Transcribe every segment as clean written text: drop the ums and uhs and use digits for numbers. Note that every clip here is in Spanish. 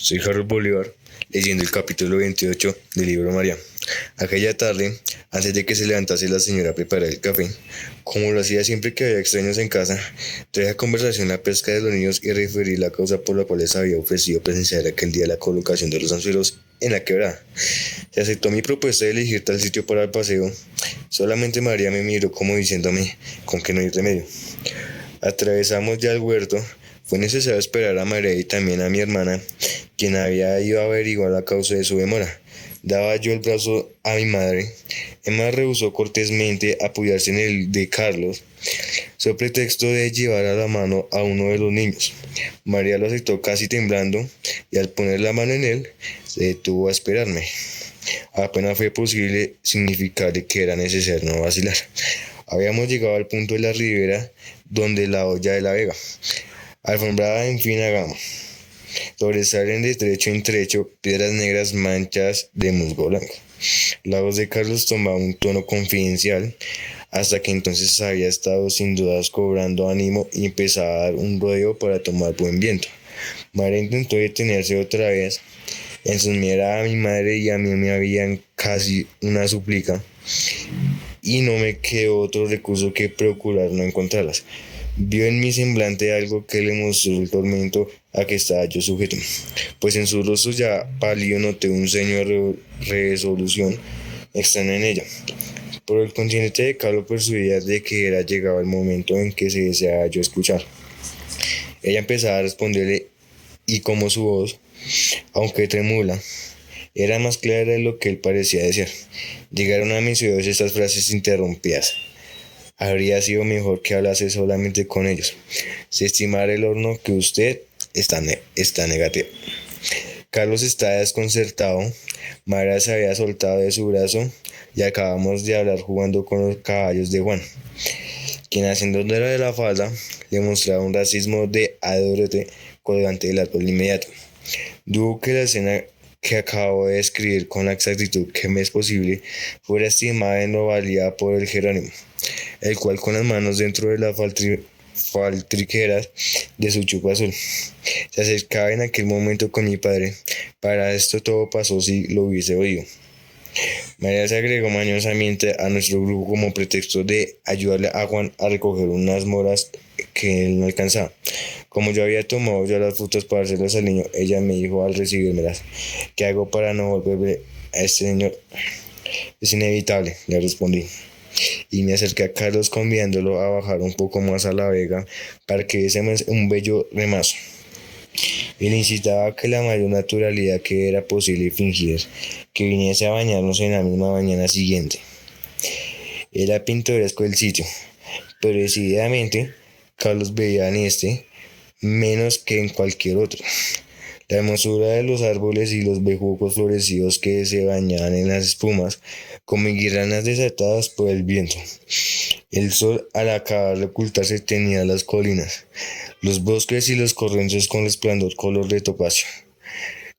Soy Carlos Bolívar, leyendo el capítulo 28 del libro María. Aquella tarde, antes de que se levantase la señora a preparar el café, como lo hacía siempre que había extraños en casa, traía a conversación la pesca de los niños y referí la causa por la cual les había ofrecido presenciar aquel día la colocación de los anzuelos en la quebrada. Se aceptó mi propuesta de elegir tal sitio para el paseo. Solamente María me miró como diciéndome con que no hay remedio. Atravesamos ya el huerto. Fue necesario esperar a María y también a mi hermana, quien había ido a averiguar la causa de su demora. Daba yo el brazo a mi madre. Emma rehusó cortésmente apoyarse en el de Carlos, sobre pretexto de llevar a la mano a uno de los niños. María lo aceptó casi temblando, y al poner la mano en él, se detuvo a esperarme. Apenas fue posible significarle que era necesario no vacilar. Habíamos llegado al punto de la ribera, donde la olla de la Vega, alfombrada en fina gama, sobresalen de trecho en trecho piedras negras manchas de musgo blanco. La voz de Carlos tomaba un tono confidencial, hasta que entonces había estado sin dudas cobrando ánimo y empezaba a dar un rodeo para tomar buen viento. María intentó detenerse otra vez. En sus miradas a mi madre y a mí me habían casi una súplica, y no me quedó otro recurso que procurar no encontrarlas. Vio en mi semblante algo que le mostró el tormento a que estaba yo sujeto, pues en su rostro ya pálido noté un sueño de resolución extraña en ella. Por el continente de Carlos persuadía de que era llegado el momento en que se deseaba yo escuchar. Ella empezaba a responderle, y como su voz, aunque tremula, era más clara de lo que él parecía desear, llegaron a mis oídos estas frases interrumpidas. Habría sido mejor que hablase solamente con ellos. Si estimara el horno que usted está negativo. Carlos estaba desconcertado. María se había soltado de su brazo y acabamos de hablar jugando con los caballos de Juan, quien haciéndole de la falda le mostraba un racismo de adorete colgante del árbol inmediato. Dudo que la escena que acabo de describir con la exactitud que me es posible fuera estimada en lo valía por el Jerónimo, el cual con las manos dentro de las faltriqueras de su chupa azul se acercaba en aquel momento con mi padre. Para esto todo pasó si lo hubiese oído. María se agregó mañosamente a nuestro grupo como pretexto de ayudarle a Juan a recoger unas moras que él no alcanzaba. Como yo había tomado ya las frutas para hacerlas al niño, ella me dijo al recibírmelas: ¿qué hago para no volverme a este señor? Es inevitable, le respondí, y me acerqué a Carlos convidándolo a bajar un poco más a la vega para que diese un bello remazo. Y le incitaba a que la mayor naturalidad que era posible fingir que viniese a bañarnos en la misma mañana siguiente. Era pintoresco el sitio, pero decididamente Carlos veía en este menos que en cualquier otro la hermosura de los árboles y los bejucos florecidos que se bañaban en las espumas como guirnaldas desatadas por el viento. El sol, al acabar de ocultarse, tenía las colinas, los bosques y los corredores con resplandor color de topacio.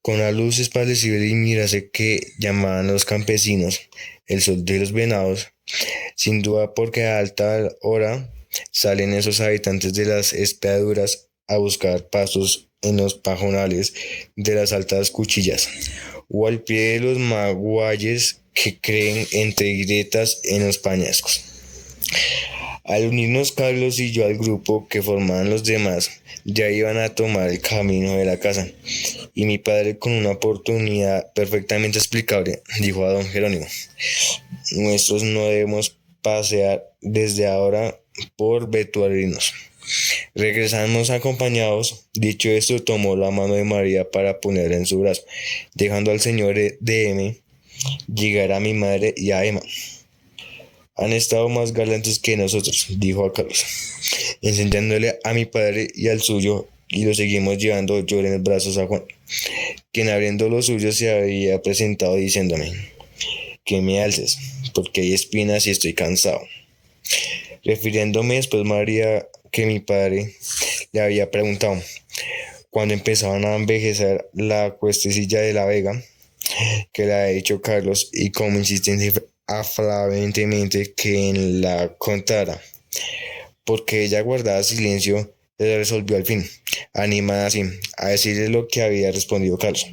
Con la luz esparcida y mirase que llamaban los campesinos el sol de los venados, sin duda porque a alta hora salen esos habitantes de las espeaduras a buscar pastos en los pajonales de las altas cuchillas, o al pie de los magueyes que creen entre grietas en los peñascos. Al unirnos Carlos y yo al grupo que formaban los demás, ya iban a tomar el camino de la casa, y mi padre, con una oportunidad perfectamente explicable, dijo a don Jerónimo: nuestros no debemos pasear desde ahora por Betuarinos. Regresamos acompañados. Dicho esto, tomó la mano de María para ponerla en su brazo, dejando al señor de M llegar a mi madre y a Emma. Han estado más galantes que nosotros, dijo a Carlos, enseñándole a mi padre y al suyo, y lo seguimos llevando yo en los brazos a Juan, quien abriendo los suyos se había presentado diciéndome: que me alces, porque hay espinas y estoy cansado. Refiriéndome después María que mi padre le había preguntado cuando empezaban a envejecer la cuestecilla de la Vega, que le había dicho Carlos, y como insistente afablemente que la contara, porque ella guardaba silencio se resolvió al fin, animada así, a decirle lo que había respondido Carlos.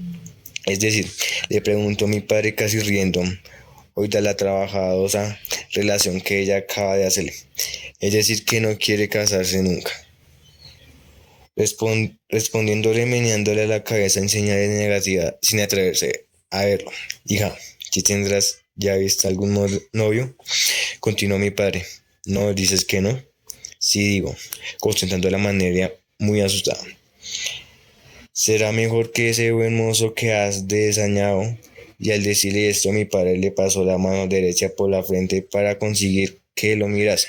Es decir, le preguntó a mi padre casi riendo, oída la trabajosa relación que ella acaba de hacerle. Es decir, que no quiere casarse nunca. Respondiéndole, meneándole la cabeza en señal de negativa, sin atreverse a verlo. Hija, ¿si tendrás ya visto algún novio? Continuó mi padre. No, dices que no. Sí, digo, concentrando la manera muy asustada. Será mejor que ese buen mozo que has desañado. Y al decirle esto, mi padre le pasó la mano derecha por la frente para conseguir que lo mirase.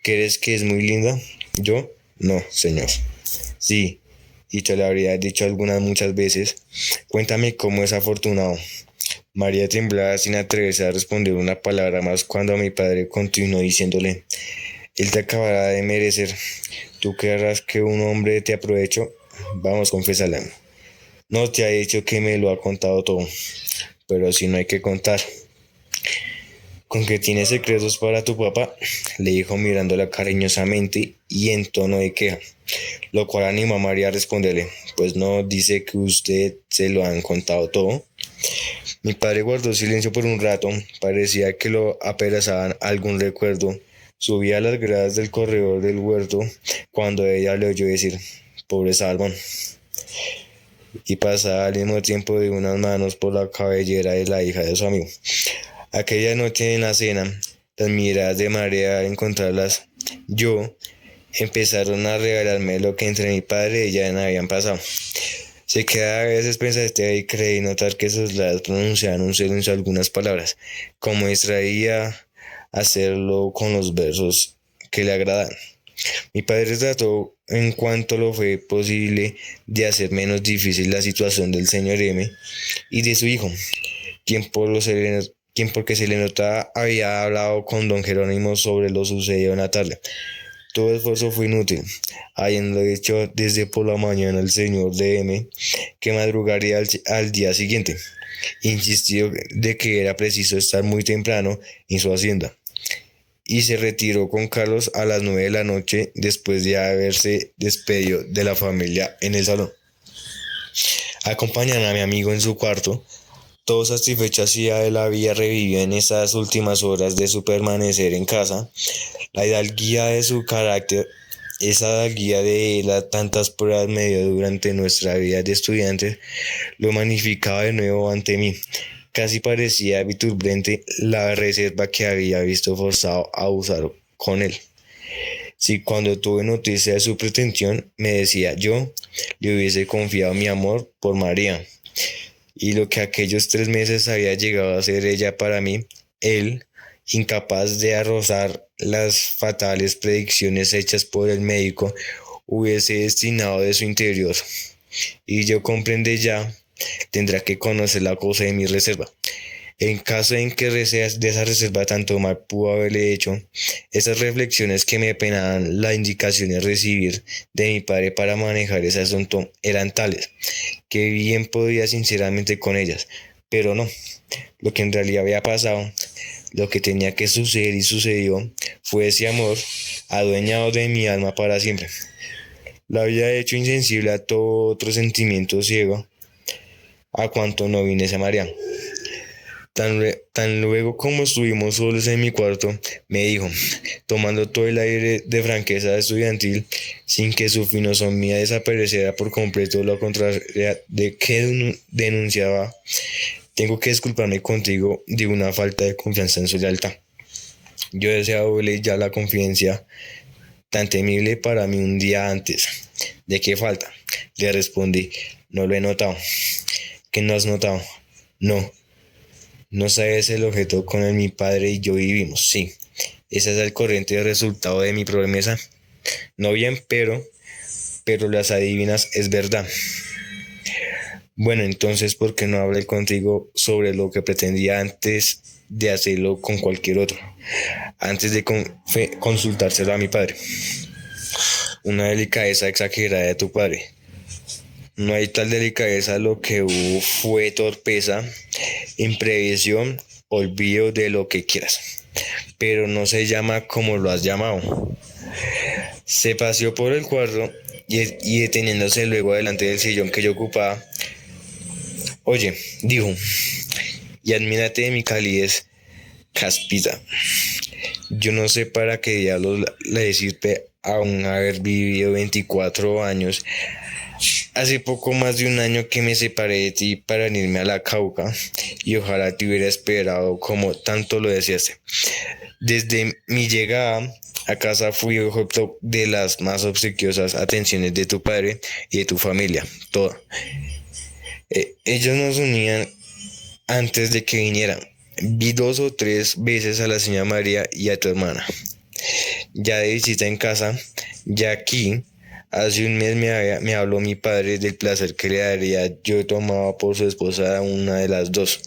¿Crees que es muy linda? ¿Yo? No, señor. Sí, y te lo habría dicho muchas veces. Cuéntame cómo es afortunado. María temblaba sin atreverse a responder una palabra más cuando mi padre continuó diciéndole: él te acabará de merecer. ¿Tú querrás que un hombre te aproveche? Vamos, confiésala. No te ha dicho que me lo ha contado todo, pero si no hay que contar. ¿Con que tiene secretos para tu papá? Le dijo mirándola cariñosamente y en tono de queja, lo cual animó a María a responderle: pues no, dice que usted se lo han contado todo. Mi padre guardó silencio por un rato, parecía que lo aperezaban algún recuerdo. Subía a las gradas del corredor del huerto cuando ella le oyó decir: pobre Salmón, y pasaba al mismo tiempo de unas manos por la cabellera de la hija de su amigo. Aquella noche en la cena, las miradas de María al encontrarlas yo empezaron a revelarme lo que entre mi padre y ella habían pasado. Se quedaba a veces pensativa y creí notar que sus labios pronunciaban un silencio algunas palabras, como distraía hacerlo con los versos que le agradaban. Mi padre trató, en cuanto lo fue posible, de hacer menos difícil la situación del señor M. y de su hijo, quien porque se le notaba había hablado con don Jerónimo sobre lo sucedido en la tarde. Todo esfuerzo fue inútil, habiendo dicho desde por la mañana el señor D. M. que madrugaría al día siguiente. Insistió de que era preciso estar muy temprano en su hacienda, y se retiró con Carlos a las 9 de la noche después de haberse despedido de la familia en el salón. Acompañan a mi amigo en su cuarto. Todo satisfecho hacia él había revivido en esas últimas horas de su permanecer en casa la hidalguía de su carácter. Esa guía de él a tantas pruebas me dio durante nuestra vida de estudiantes lo magnificaba de nuevo ante mí. Casi parecía vituperante la reserva que había visto forzado a usar con él. Si cuando tuve noticia de su pretensión, me decía yo, le hubiese confiado mi amor por María, y lo que aquellos 3 meses había llegado a ser ella para mí, él, incapaz de arrozar las fatales predicciones hechas por el médico, hubiese destinado de su interior. Y yo comprendí ya, tendrá que conocer la cosa de mi reserva. En caso en que de esa reserva tanto mal pudo haberle hecho, esas reflexiones que me penaban las indicaciones recibir de mi padre para manejar ese asunto eran tales, que bien podía sinceramente con ellas, pero no, lo que en realidad había pasado, lo que tenía que suceder y sucedió, fue ese amor adueñado de mi alma para siempre. La había hecho insensible a todo otro sentimiento ciego, a cuanto no viniese María. Tan luego como estuvimos solos en mi cuarto, me dijo, tomando todo el aire de franqueza estudiantil, sin que su finosomía desapareciera por completo, lo contraria de que denunciaba: tengo que disculparme contigo de una falta de confianza en su lealtad. Yo deseaba verle ya la confidencia tan temible para mí un día antes. ¿De qué falta? Le respondí, no lo he notado. ¿Qué no has notado? No. No sabes el objeto con el mi padre y yo vivimos, sí. Ese es el corriente resultado de mi promesa. No bien, pero las adivinas, es verdad. Bueno, entonces, ¿por qué no hablé contigo sobre lo que pretendía antes de hacerlo con cualquier otro? Antes de consultárselo a mi padre. Una delicadeza exagerada de tu padre. No hay tal delicadeza, lo que hubo fue torpeza, imprevisión, olvido de lo que quieras, pero no se llama como lo has llamado. Se paseó por el cuarto y deteniéndose luego delante del sillón que yo ocupaba. Oye, dijo, y admírate de mi calidez cáspita. Yo no sé para qué diablos le sirve aún haber vivido 24 años. Hace poco más de un año que me separé de ti para irme a la Cauca y ojalá te hubiera esperado como tanto lo deseaste. Desde mi llegada a casa fui objeto de las más obsequiosas atenciones de tu padre y de tu familia, todo. Ellos nos unían antes de que vinieran. Vi 2 o 3 veces a la señora María y a tu hermana. Ya de visita en casa, ya aquí, hace un mes me habló mi padre del placer que le daría yo tomaba por su esposa a una de las dos.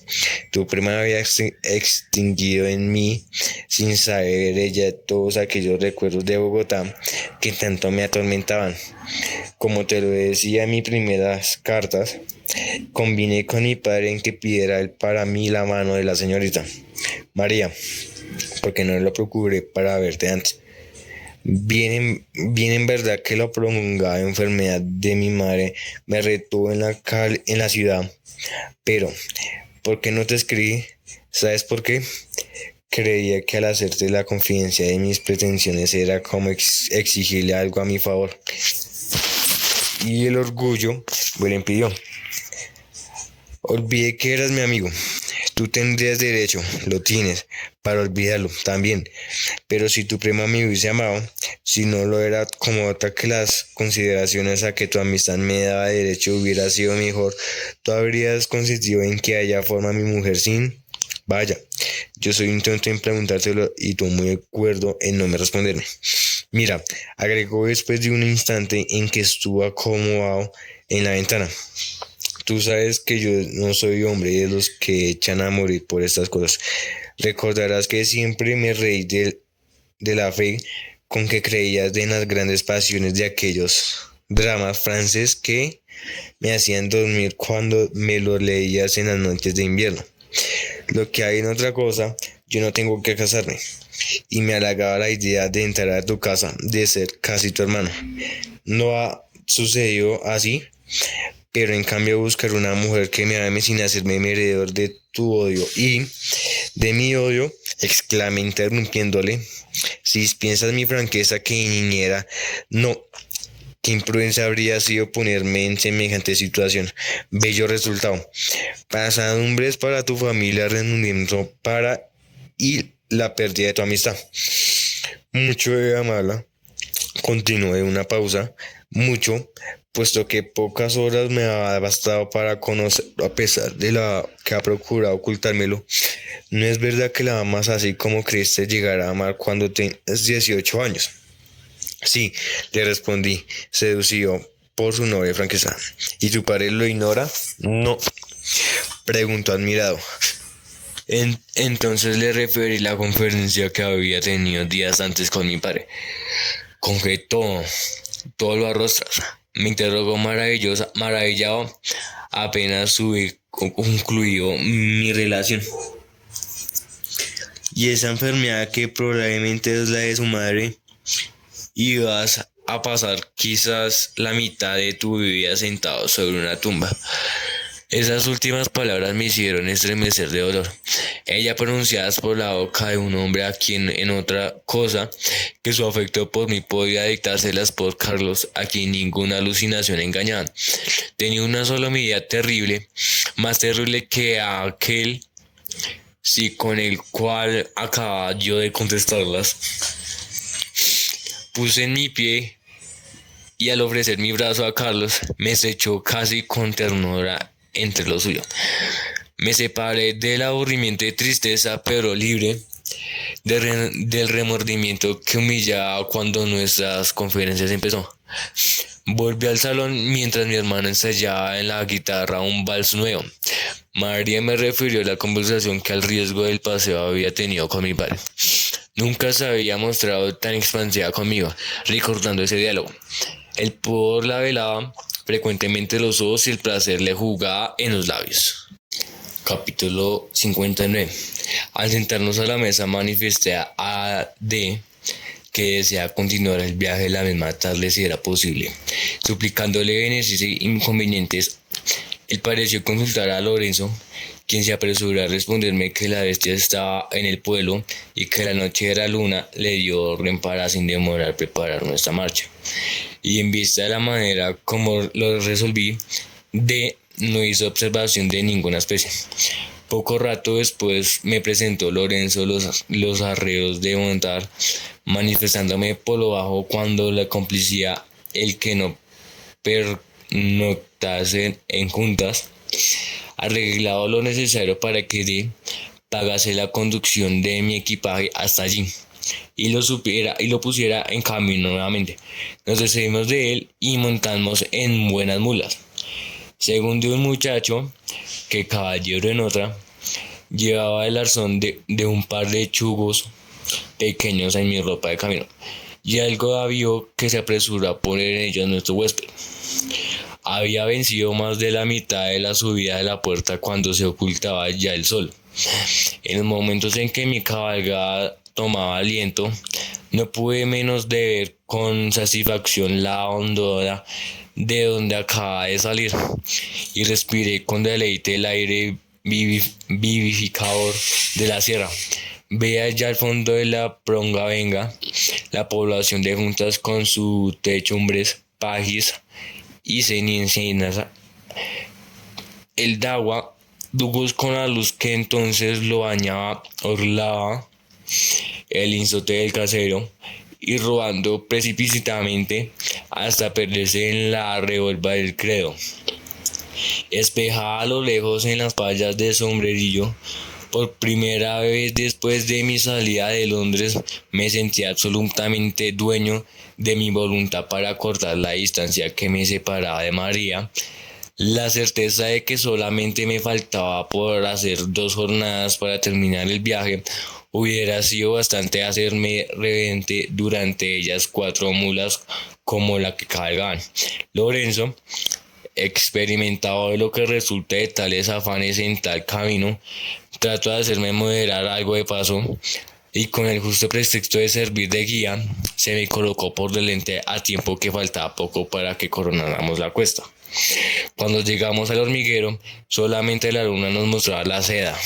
Tu prima había extinguido en mí, sin saber ella, todos aquellos recuerdos de Bogotá que tanto me atormentaban. Como te lo decía en mis primeras cartas, combiné con mi padre en que pidiera él para mí la mano de la señorita María, porque no lo procuré para verte antes. Bien en verdad que la prolongada enfermedad de mi madre me retuvo en la ciudad, pero ¿por qué no te escribí? ¿Sabes por qué? Creía que al hacerte la confidencia de mis pretensiones era como exigirle algo a mi favor. Y el orgullo me lo impidió. Olvidé que eras mi amigo. Tú tendrías derecho, lo tienes, para olvidarlo también. Pero si tu prima me hubiese amado, si no lo era como otra que las consideraciones a que tu amistad me daba derecho hubiera sido mejor, tú habrías consentido en que haya forma mi mujer sin... Vaya, yo soy un tonto en preguntártelo y tú muy de acuerdo en no me responderme. Mira, agregó después de un instante en que estuvo acomodado en la ventana. Tú sabes que yo no soy hombre de los que echan a morir por estas cosas. Recordarás que siempre me reí de la fe con que creías en las grandes pasiones de aquellos dramas franceses que me hacían dormir cuando me los leías en las noches de invierno. Lo que hay en otra cosa, yo no tengo que casarme. Y me halagaba la idea de entrar a tu casa, de ser casi tu hermano. No ha sucedido así, pero en cambio buscar una mujer que me ame sin hacerme merecedor de tu odio y de mi odio, exclamé interrumpiéndole. Si piensas mi franqueza que niñera, no. Qué imprudencia habría sido ponerme en semejante situación. Bello resultado. Pesadumbres para tu familia, rendimiento para y la pérdida de tu amistad. Mucho de amarla. Continué una pausa. Mucho, puesto que pocas horas me ha bastado para conocerlo a pesar de la que ha procurado ocultármelo. No es verdad que la amas así como creíste llegar a amar cuando tenías 18 años. Sí, le respondí, seducido por su novia franqueza. ¿Y tu padre lo ignora? No, preguntó admirado. Entonces le referí la conferencia que había tenido días antes con mi padre. Con que todo lo arrostras. Me interrogó maravillado, apenas hube concluido mi relación. Y esa enfermedad que probablemente es la de su madre, y vas a pasar quizás la mitad de tu vida sentado sobre una tumba. Esas últimas palabras me hicieron estremecer de dolor. Ella pronunciadas por la boca de un hombre a quien en otra cosa que su afecto por mí podía dictárselas por Carlos, a quien ninguna alucinación engañaba. Tenía una sola medida terrible, más terrible que aquel sí con el cual acababa yo de contestarlas. Puse en mi pie y al ofrecer mi brazo a Carlos, me estrechó casi con ternura entre los suyos. Me separé del aburrimiento y tristeza, pero libre del remordimiento que humillaba cuando nuestras conferencias empezó. Volví al salón mientras mi hermana ensayaba en la guitarra un vals nuevo. María me refirió a la conversación que al riesgo del paseo había tenido con mi padre. Nunca se había mostrado tan expansiva conmigo, recordando ese diálogo. El pudor la velaba frecuentemente los ojos y el placer le jugaba en los labios. Capítulo 59. Al sentarnos a la mesa manifesté a D que desea continuar el viaje la misma tarde si era posible. Suplicándole beneficios e inconvenientes, él pareció consultar a Lorenzo, quien se apresuró a responderme que la bestia estaba en el pueblo y que la noche de la luna le dio orden para sin demorar preparar nuestra marcha. Y en vista de la manera como lo resolví, no hizo observación de ninguna especie. Poco rato después me presentó Lorenzo los arreos de montar, manifestándome por lo bajo cuando la complicía el que no pernoctasen en juntas, arreglado lo necesario para que pagase la conducción de mi equipaje hasta allí y lo pusiera en camino nuevamente. Nos despedimos de él y montamos en buenas mulas, según de un muchacho que, caballero en otra, llevaba el arzón de un par de chugos pequeños en mi ropa de camino, y algo avió que se apresuró a poner en ellos nuestro huésped. Había vencido más de la mitad de la subida de la puerta cuando se ocultaba ya el sol. En los momentos en que mi cabalgada tomaba aliento, no pude menos de ver con satisfacción la hondura de donde acababa de salir, y respiré con deleite el aire vivificador de la sierra. Veía ya al fondo de la pronga venga la población de juntas con sus techumbres, pajis y cenizas. El dagua, dugos con la luz que entonces lo bañaba, orlaba el insote del casero, y rodando precipitadamente hasta perderse en la revolva del credo. Espejaba a lo lejos en las fallas de Sombrerillo. Por primera vez después de mi salida de Londres me sentía absolutamente dueño de mi voluntad para cortar la distancia que me separaba de María. La certeza de que solamente me faltaba por hacer 2 jornadas para terminar el viaje hubiera sido bastante a hacerme reverente durante ellas 4 mulas como la que cabalgaban. Lorenzo, experimentado de lo que resulta de tales afanes en tal camino, trató de hacerme moderar algo de paso, y con el justo pretexto de servir de guía, se me colocó por delante a tiempo que faltaba poco para que coronáramos la cuesta. Cuando llegamos al hormiguero, solamente la luna nos mostraba la seda.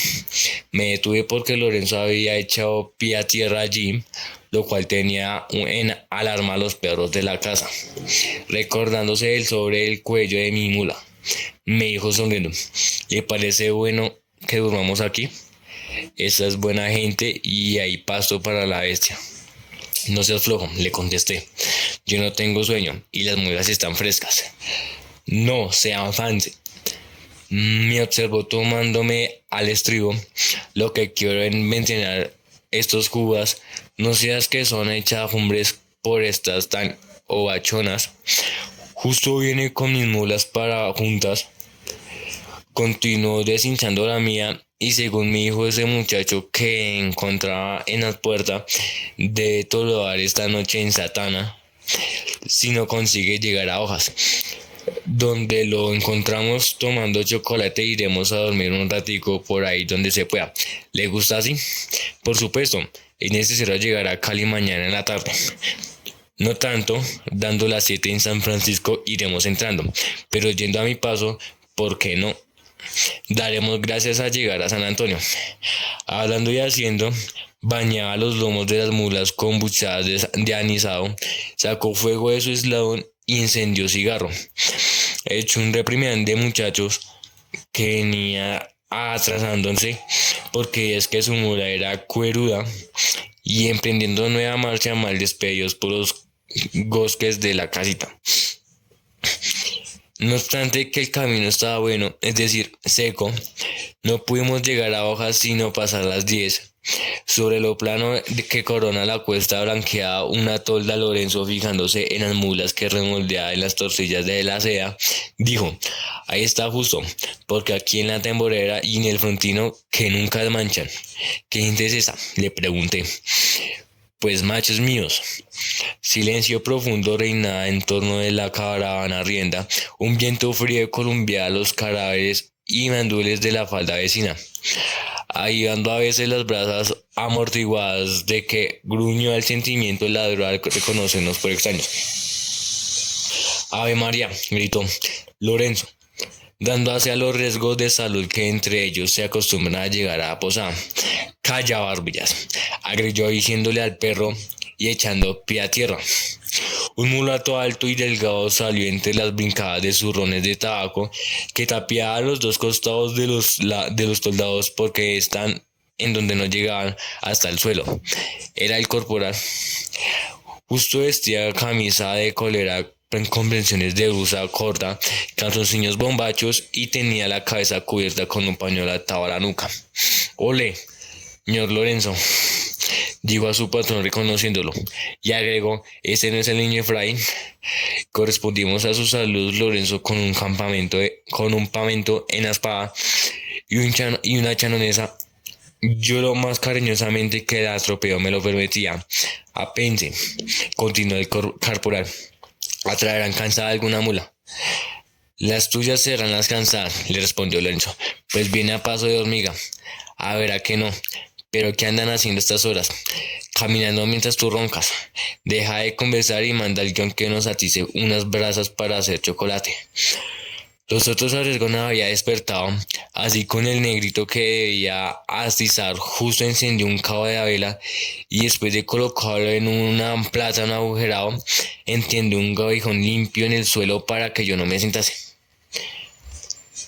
Me detuve porque Lorenzo había echado pie a tierra allí, lo cual tenía en alarma a los perros de la casa. Recordándose el sobre el cuello de mi mula, me dijo sonriendo: ¿le parece bueno que durmamos aquí? Esa es buena gente y hay pasto para la bestia. No seas flojo, le contesté. Yo no tengo sueño y las mulas están frescas. No se afane, me observó tomándome al estribo. Lo que quiero es mencionar estos cubas, no seas que son echajumbres por estas tan ovachonas. Justo viene con mis mulas para juntas. Continuó deshinchando la mía, y según me dijo ese muchacho que encontraba en la puerta, debe tolerar esta noche en Satana si no consigue llegar a Hojas, donde lo encontramos tomando chocolate. Iremos a dormir un ratico por ahí donde se pueda. ¿Le gusta así? Por supuesto, es necesario llegar a Cali mañana en la tarde. No tanto, dando las 7 en San Francisco iremos entrando, pero yendo a mi paso, ¿por qué no? Daremos gracias a llegar a San Antonio. Hablando y haciendo, bañaba los lomos de las mulas con buchadas de anisado, sacó fuego de su eslabón y encendió cigarro. Echó un reprimande, muchachos, que venía atrasándose, porque es que su mula era cueruda, y emprendiendo nueva marcha mal despedidos por los bosques de la casita. No obstante que el camino estaba bueno, es decir, seco, no pudimos llegar a Hojas sino pasar las 10. Sobre lo plano que corona la cuesta blanqueada una tolda, Lorenzo, fijándose en las mulas que remoldeaba en las torcillas de la seda, dijo: ahí está justo, porque aquí en la tamborera y en el frontino que nunca manchan. ¿Qué gente es esa?, le pregunté. Pues machos míos. Silencio profundo reinaba en torno de la caravana rienda. Un viento frío columpiaba los cadáveres y mandules de la falda vecina. avivando a veces las brasas amortiguadas de que gruñó el sentimiento ladró al reconocernos por extraños. «Ave María», gritó Lorenzo, dando hacia los riesgos de salud que entre ellos se acostumbran a llegar a la posada. «Calla, barbillas», agregó diciéndole al perro y echando pie a tierra. Un mulato alto y delgado salió entre las brincadas de zurrones de tabaco que tapiaban los dos costados de los toldados porque están en donde no llegaban hasta el suelo. Era el corporal. Justo vestía camisa de colera con convenciones de blusa corta, calzoncillos bombachos y tenía la cabeza cubierta con un pañuelo atado a la nuca. «Ole, señor Lorenzo», dijo a su patrón reconociéndolo, y agregó: «¿Este no es el niño Efraín?». Correspondimos a sus saludos Lorenzo con un pamento en la espada y una chanonesa. Yo lo más cariñosamente que el atropello me lo permitía. «Apense», continuó el corporal, «atraerán cansada alguna mula». «Las tuyas serán las cansadas», le respondió Lorenzo, «pues viene a paso de hormiga». «A ver, ¿a qué no? ¿Pero qué andan haciendo estas horas?» «Caminando mientras tú roncas. Deja de conversar y manda al guión que nos atice unas brasas para hacer chocolate». Los otros arriesgos no había despertado, así con el negrito que debía atizar justo encendió un cabo de la vela y después de colocarlo en una plátano agujerado, entendió un gabijón limpio en el suelo para que yo no me sentase.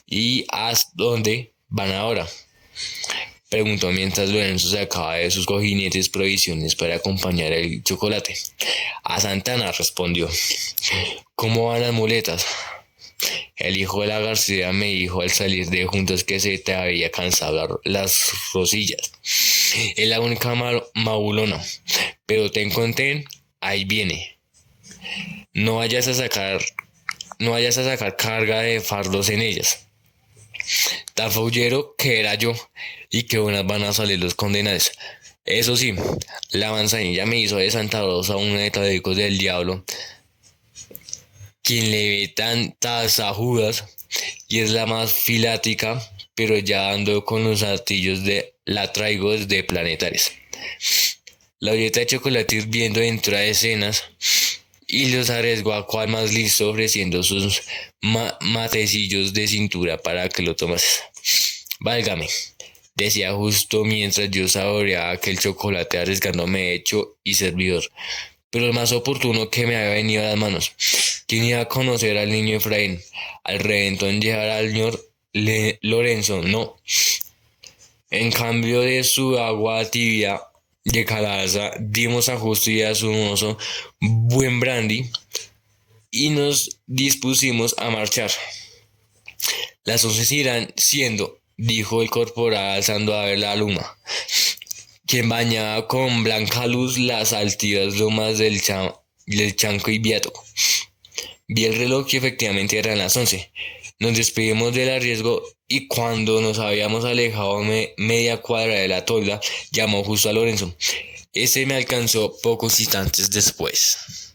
«¿Y hasta dónde van ahora?», preguntó mientras Lorenzo sacaba de sus cojinetes provisiones para acompañar el chocolate. «A Santana», respondió. «¿Cómo van las muletas?». «El hijo de la García me dijo al salir de juntos que se te había cansado las rosillas. Es la única maulona, pero te encontré, ahí viene. No vayas a sacar carga de fardos en ellas». Tan faullero que era yo, y que buenas van a salir los condenados. Eso sí, la manzanilla me hizo de Santa Rosa una de tradicos del diablo. Quien le ve tantas ajudas, y es la más filática, pero ya ando con los artillos la traigo desde Planetares. La olleta de chocolate hirviendo entró a escenas, y los arriesgó a cual más listo ofreciendo sus matecillos de cintura para que lo tomases. «Válgame», decía justo mientras yo saboreaba aquel chocolate arriesgándome hecho y servidor, pero el más oportuno que me había venido a las manos. ¿Quién iba a conocer al niño Efraín? Al reventón llegar al señor Lorenzo, no. En cambio de su agua tibia de calabaza, dimos a Justo y a su mozo buen brandy y nos dispusimos a marchar. «Las 11 irán siendo», dijo el corporal alzando a ver la luna, quien bañaba con blanca luz las altivas lomas del Chanco y Beato. Vi el reloj y efectivamente eran las 11. Nos despedimos del arriesgo y cuando nos habíamos alejado media cuadra de la tolda, llamó Justo a Lorenzo. Ese me alcanzó pocos instantes después.